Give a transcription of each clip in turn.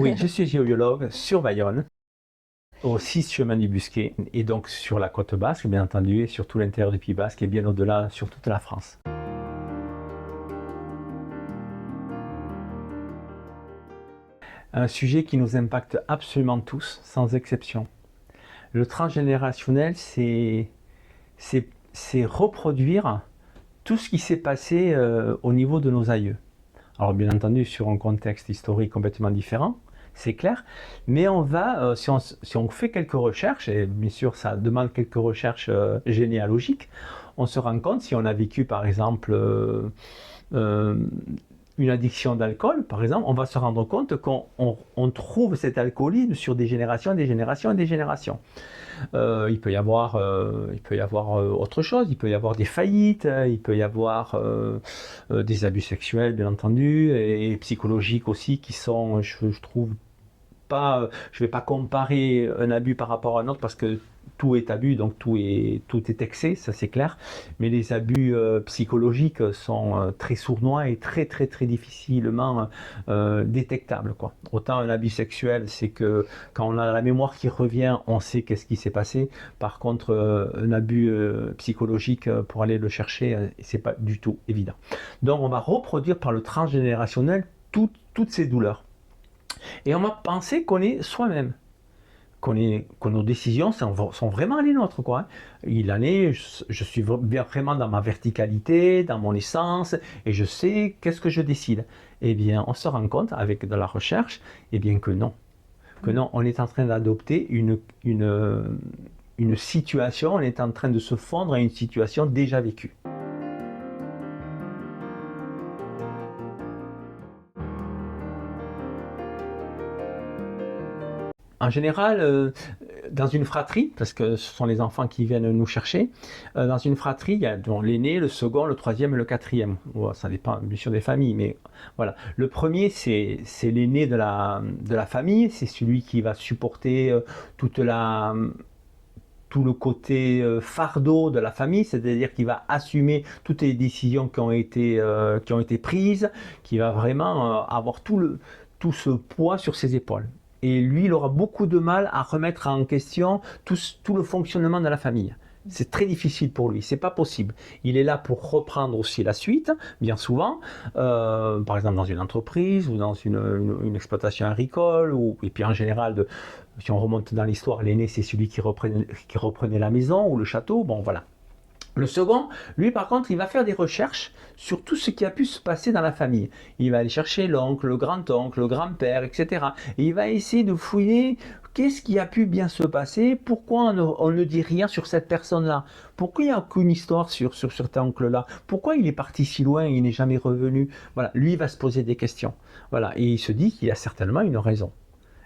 Oui, je suis géologue sur Bayonne, au 6 chemin du Busquet, et donc sur la côte basque, bien entendu, et sur tout l'intérieur du Pays basque, et bien au-delà, sur toute la France. Un sujet qui nous impacte absolument tous, sans exception. Le transgénérationnel, c'est reproduire tout ce qui s'est passé au niveau de nos aïeux. Alors bien entendu sur un contexte historique complètement différent, c'est clair, mais on va, si on fait quelques recherches, et bien sûr ça demande quelques recherches généalogiques, on se rend compte si on a vécu par exemple euh, une addiction d'alcool, par exemple, on va se rendre compte qu'on trouve cet alcoolisme sur des générations, des générations et des générations. Il peut y avoir autre chose, il peut y avoir des faillites, il peut y avoir des abus sexuels, bien entendu, et psychologiques aussi, qui sont, je trouve, pas, je ne vais pas comparer un abus par rapport à un autre parce que tout est abus, donc tout est excès, ça c'est clair. Mais les abus psychologiques sont très sournois et très très très difficilement détectables, quoi. Autant un abus sexuel, c'est que quand on a la mémoire qui revient, on sait qu'est-ce qui s'est passé. Par contre, un abus psychologique, pour aller le chercher, c'est pas du tout évident. Donc on va reproduire par le transgénérationnel toutes ces douleurs. Et on va penser qu'on est soi-même, que nos décisions sont vraiment les nôtres, quoi, hein. Il en est, je suis vraiment dans ma verticalité, dans mon essence, et je sais qu'est-ce que je décide. Eh bien, on se rend compte, avec de la recherche, eh bien que non. Que non, on est en train d'adopter une situation, on est en train de se fondre à une situation déjà vécue. En général, dans une fratrie, parce que ce sont les enfants qui viennent nous chercher, dans une fratrie, il y a l'aîné, le second, le troisième et le quatrième. Bon, ça dépend bien sûr des familles, mais voilà. Le premier, c'est l'aîné de la famille, c'est celui qui va supporter toute la, tout le côté fardeau de la famille, c'est-à-dire qu'il va assumer toutes les décisions qui ont été prises, qui va vraiment avoir tout ce poids sur ses épaules. Et lui, il aura beaucoup de mal à remettre en question tout le fonctionnement de la famille. C'est très difficile pour lui, c'est pas possible. Il est là pour reprendre aussi la suite, bien souvent, par exemple dans une entreprise ou dans une exploitation agricole, et puis en général, si on remonte dans l'histoire, l'aîné c'est celui qui reprenait la maison ou le château, bon voilà. Le second, lui par contre, il va faire des recherches sur tout ce qui a pu se passer dans la famille. Il va aller chercher l'oncle, le grand-oncle, le grand-père, etc. Et il va essayer de fouiller qu'est-ce qui a pu bien se passer, pourquoi on ne dit rien sur cette personne-là, pourquoi il n'y a aucune histoire sur cet oncle-là, pourquoi il est parti si loin et il n'est jamais revenu. Voilà, lui il va se poser des questions. Voilà, et il se dit qu'il a certainement une raison.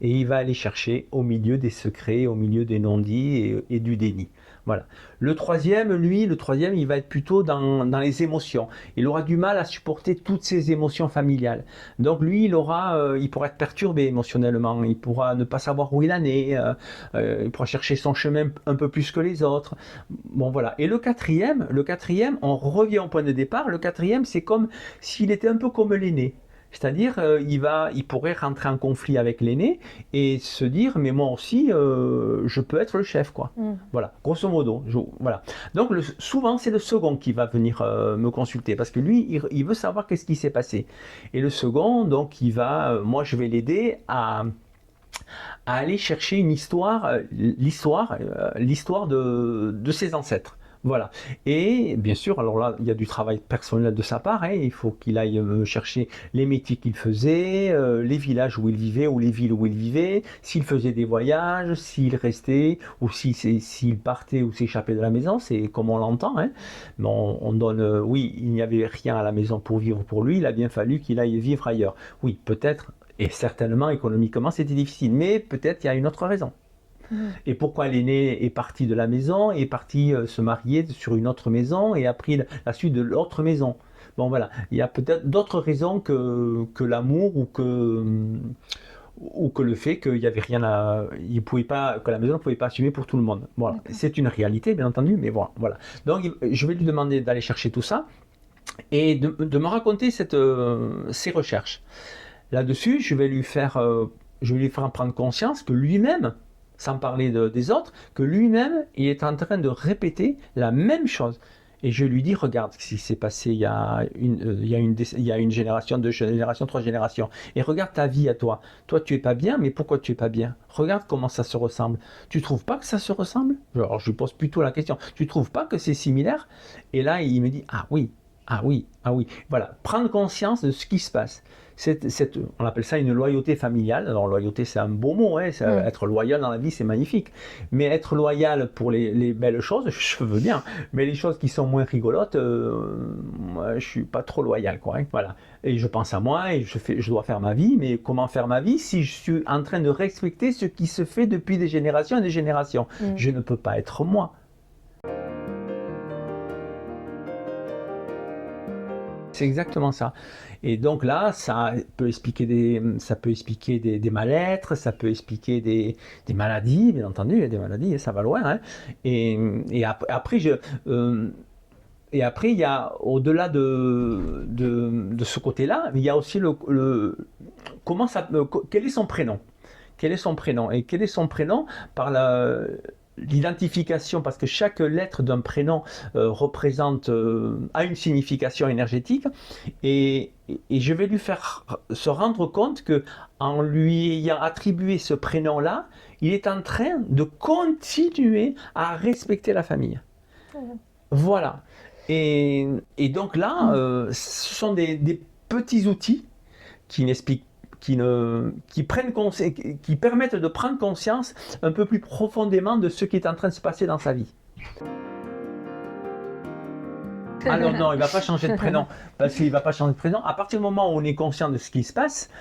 Et il va aller chercher au milieu des secrets, au milieu des non-dits et du déni. Voilà. Le troisième, il va être plutôt dans les émotions. Il aura du mal à supporter toutes ces émotions familiales. Donc lui, il pourra être perturbé émotionnellement. Il pourra ne pas savoir où il en est. Il pourra chercher son chemin un peu plus que les autres. Bon voilà. Et le quatrième, on revient au point de départ. Le quatrième, c'est comme s'il était un peu comme l'aîné. C'est-à-dire, il pourrait rentrer en conflit avec l'aîné et se dire, mais moi aussi, je peux être le chef, quoi. Voilà, grosso modo. Voilà. Donc, souvent, c'est le second qui va venir me consulter parce que lui, il veut savoir qu'est-ce qui s'est passé. Et le second, donc, moi, je vais l'aider à aller chercher une histoire, l'histoire de ses ancêtres. Voilà. Et bien sûr, alors là, il y a du travail personnel de sa part, hein. Il faut qu'il aille chercher les métiers qu'il faisait, les villages où il vivait, ou les villes où il vivait, s'il faisait des voyages, s'il restait, ou s'il partait ou s'échappait de la maison, c'est comme on l'entend, hein. Mais on donne, oui, il n'y avait rien à la maison pour vivre pour lui, il a bien fallu qu'il aille vivre ailleurs. Oui, peut-être, et certainement économiquement c'était difficile, mais peut-être il y a une autre raison. Et pourquoi l'aîné est parti de la maison, est parti se marier sur une autre maison et a pris la suite de l'autre maison. Bon voilà, il y a peut-être d'autres raisons que l'amour ou que le fait qu'il y avait rien que la maison ne pouvait pas assumer pour tout le monde. Voilà, c'est une réalité bien entendu, mais voilà. Donc je vais lui demander d'aller chercher tout ça et de me raconter ces recherches. Là-dessus, je vais lui faire je vais lui faire prendre conscience que lui-même, sans parler des autres, que lui-même, il est en train de répéter la même chose. Et je lui dis, regarde ce qui s'est passé il y a une génération, deux générations, trois générations. Et regarde ta vie à toi. Toi, tu es pas bien, mais pourquoi tu es pas bien? Regarde comment ça se ressemble. Tu trouves pas que ça se ressemble? Alors, je lui pose plutôt la question. Tu trouves pas que c'est similaire? Et là, il me dit, ah oui, ah oui, ah oui. Voilà, prendre conscience de ce qui se passe. On appelle ça une loyauté familiale. Alors, loyauté, c'est un beau mot. Hein. Être loyal dans la vie, c'est magnifique. Mais être loyal pour les belles choses, je veux bien. Mais les choses qui sont moins rigolotes, moi, je suis pas trop loyal, quoi. Hein. Voilà. Et je pense à moi et je dois faire ma vie. Mais comment faire ma vie si je suis en train de respecter ce qui se fait depuis des générations et des générations? Je ne peux pas être moi. C'est exactement ça. Et donc là, ça peut expliquer des mal-être, ça peut expliquer des maladies, bien entendu, il y a des maladies, ça va loin. Hein. Après, et après, il y a, au-delà de ce côté-là, il y a aussi quel est son prénom? Quel est son prénom? Et quel est son prénom par l'identification, parce que chaque lettre d'un prénom a une signification énergétique, et je vais lui faire se rendre compte que en lui ayant attribué ce prénom-là, il est en train de continuer à respecter la famille. Voilà. Et donc là, ce sont des petits outils qui n'expliquent qui permettent de prendre conscience un peu plus profondément de ce qui est en train de se passer dans sa vie. Alors non, il ne va pas changer de prénom, parce qu'il ne va pas changer de prénom. À partir du moment où on est conscient de ce qui se passe,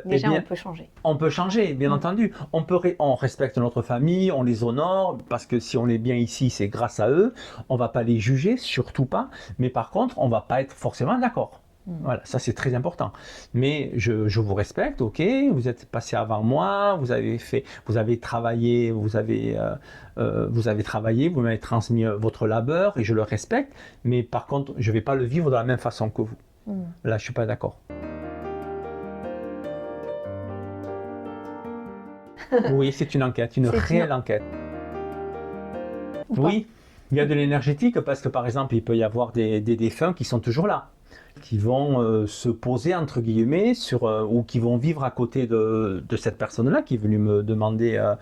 déjà on peut changer. On peut changer, bien entendu. On respecte notre famille, on les honore, parce que si on est bien ici, c'est grâce à eux. On ne va pas les juger, surtout pas. Mais par contre, on ne va pas être forcément d'accord. Voilà, ça c'est très important. Mais je vous respecte, ok, vous êtes passé avant moi, vous avez travaillé, vous m'avez transmis votre labeur et je le respecte, mais par contre, je ne vais pas le vivre de la même façon que vous. Là, je ne suis pas d'accord. Oui, c'est une enquête, une réelle enquête. Oui, il y a de l'énergétique parce que par exemple, il peut y avoir des défunts qui sont toujours là, qui vont se poser entre guillemets ou qui vont vivre à côté de cette personne-là qui est venue me demander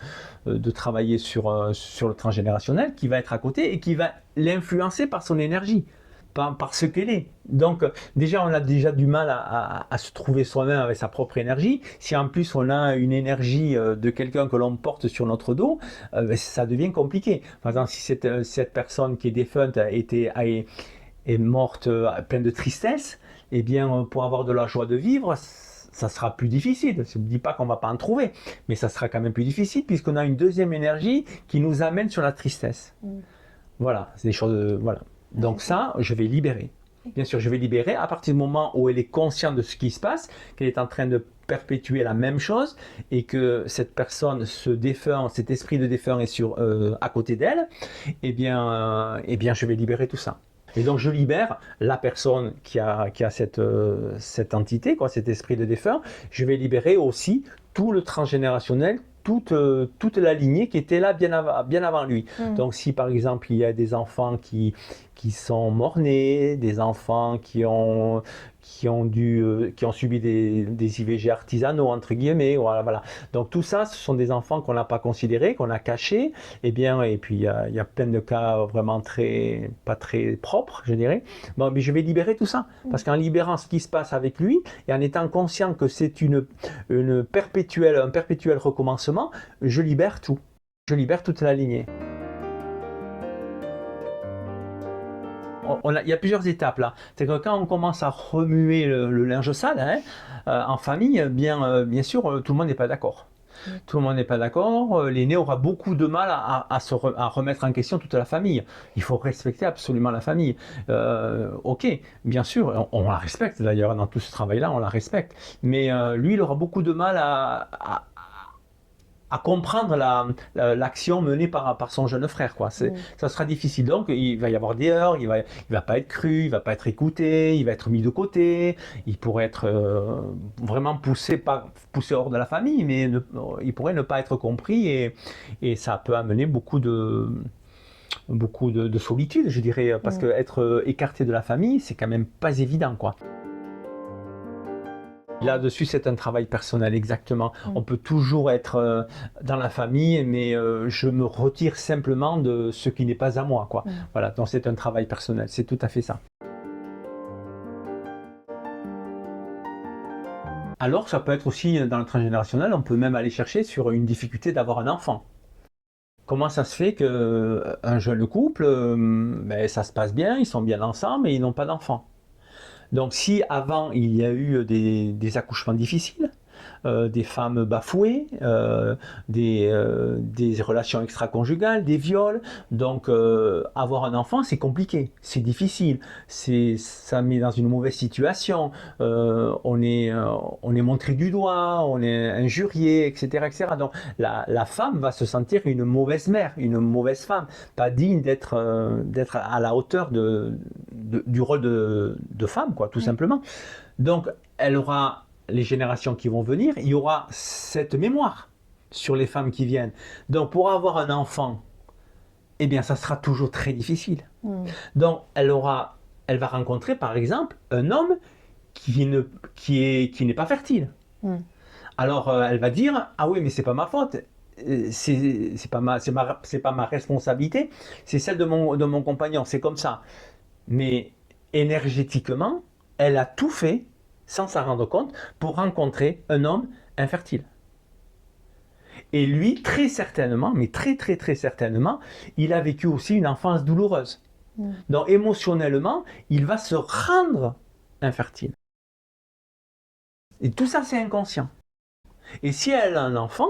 de travailler sur le transgénérationnel, qui va être à côté et qui va l'influencer par son énergie, par ce qu'elle est. Donc déjà, on a déjà du mal à se trouver soi-même avec sa propre énergie. Si en plus on a une énergie de quelqu'un que l'on porte sur notre dos, ça devient compliqué. Par exemple, si cette personne qui est défunte est morte pleine de tristesse, eh bien, pour avoir de la joie de vivre, ça sera plus difficile. Je ne dis pas qu'on ne va pas en trouver, mais ça sera quand même plus difficile puisqu'on a une deuxième énergie qui nous amène sur la tristesse. Voilà, c'est des choses. Voilà. Donc ça, je vais libérer. Bien sûr, je vais libérer à partir du moment où elle est consciente de ce qui se passe, qu'elle est en train de perpétuer la même chose et que cette personne, cet esprit de défunt est à côté d'elle, eh bien, je vais libérer tout ça. Et donc je libère la personne qui a cette entité, cet esprit de défunt. Je vais libérer aussi tout le transgénérationnel, toute la lignée qui était là bien avant lui. Donc si par exemple il y a des enfants qui sont morts-nés, des enfants qui ont subi des IVG artisanaux entre guillemets, voilà. Donc tout ça, ce sont des enfants qu'on n'a pas considérés, qu'on a cachés, et puis il y a plein de cas vraiment pas très propres, je dirais. Bon, mais je vais libérer tout ça, parce qu'en libérant ce qui se passe avec lui et en étant conscient que c'est un perpétuel recommencement, je libère tout. Je libère toute la lignée. Il y a plusieurs étapes là. C'est que quand on commence à remuer le linge sale en famille, bien sûr, tout le monde n'est pas d'accord. Tout le monde n'est pas d'accord. L'aîné aura beaucoup de mal à remettre en question toute la famille. Il faut respecter absolument la famille. Ok, bien sûr, on la respecte d'ailleurs dans tout ce travail-là, on la respecte. Mais lui, il aura beaucoup de mal à à comprendre l'action menée par son jeune frère, quoi. Ça sera difficile. Donc, il va y avoir des heurts, il va pas être cru, il va pas être écouté, il va être mis de côté, il pourrait être vraiment poussé hors de la famille, mais il pourrait ne pas être compris et ça peut amener beaucoup de solitude, je dirais, parce que être écarté de la famille, c'est quand même pas évident, quoi. Là-dessus, c'est un travail personnel, exactement. On peut toujours être dans la famille, mais je me retire simplement de ce qui n'est pas à moi, quoi. Voilà, donc c'est un travail personnel, c'est tout à fait ça. Alors, ça peut être aussi dans le transgénérationnel, on peut même aller chercher sur une difficulté d'avoir un enfant. Comment ça se fait qu'un jeune couple, ben, ça se passe bien, ils sont bien ensemble et ils n'ont pas d'enfant? Donc si avant il y a eu des accouchements difficiles, des femmes bafouées, des relations extra-conjugales, des viols, donc avoir un enfant c'est compliqué, c'est difficile, ça met dans une mauvaise situation, on est montré du doigt, on est injurié, etc. etc. Donc la femme va se sentir une mauvaise mère, une mauvaise femme, pas digne d'être à la hauteur du rôle de femme, quoi, tout simplement. Donc, elle aura les générations qui vont venir, il y aura cette mémoire sur les femmes qui viennent. Donc, pour avoir un enfant, eh bien, ça sera toujours très difficile. Donc, elle va rencontrer, par exemple, un homme qui n'est pas fertile. Alors, elle va dire, ah oui, mais c'est pas ma faute. C'est pas ma responsabilité, c'est celle de mon compagnon, c'est comme ça. Mais énergétiquement, elle a tout fait, sans s'en rendre compte, pour rencontrer un homme infertile. Et lui, très certainement, mais très très très certainement, il a vécu aussi une enfance douloureuse. Donc émotionnellement, il va se rendre infertile. Et tout ça, c'est inconscient. Et si elle a un enfant,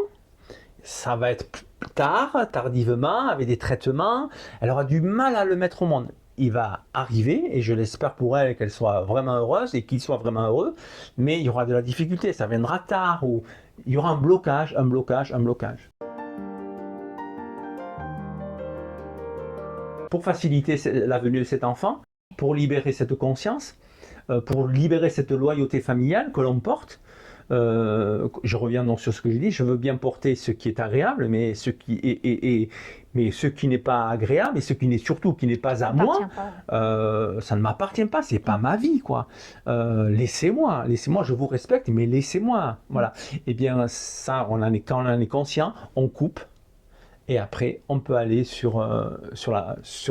ça va être tardivement, avec des traitements, elle aura du mal à le mettre au monde. Il va arriver, et je l'espère pour elle qu'elle soit vraiment heureuse et qu'il soit vraiment heureux, mais il y aura de la difficulté, ça viendra tard, ou il y aura un blocage. Pour faciliter la venue de cet enfant, pour libérer cette conscience, pour libérer cette loyauté familiale que l'on porte, je reviens donc sur ce que j'ai dit, je veux bien porter ce qui est agréable, mais ce qui n'est pas agréable et ce qui n'est surtout qui n'est pas à moi, ça ne m'appartient pas, c'est pas ma vie, quoi. Laissez-moi, je vous respecte, mais laissez-moi, voilà. Et bien ça, quand on en est conscient, on coupe et après on peut aller sur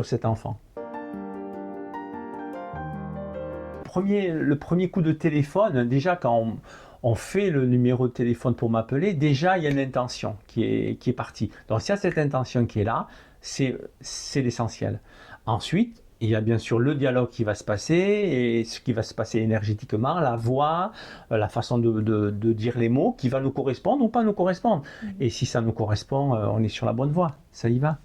cet enfant. Le premier coup de téléphone, déjà quand on fait le numéro de téléphone pour m'appeler, déjà il y a une intention qui est partie. Donc s'il y a cette intention qui est là, c'est l'essentiel. Ensuite, il y a bien sûr le dialogue qui va se passer, et ce qui va se passer énergétiquement, la voix, la façon de dire les mots, qui va nous correspondre ou pas nous correspondre. Et si ça nous correspond, on est sur la bonne voie, ça y va.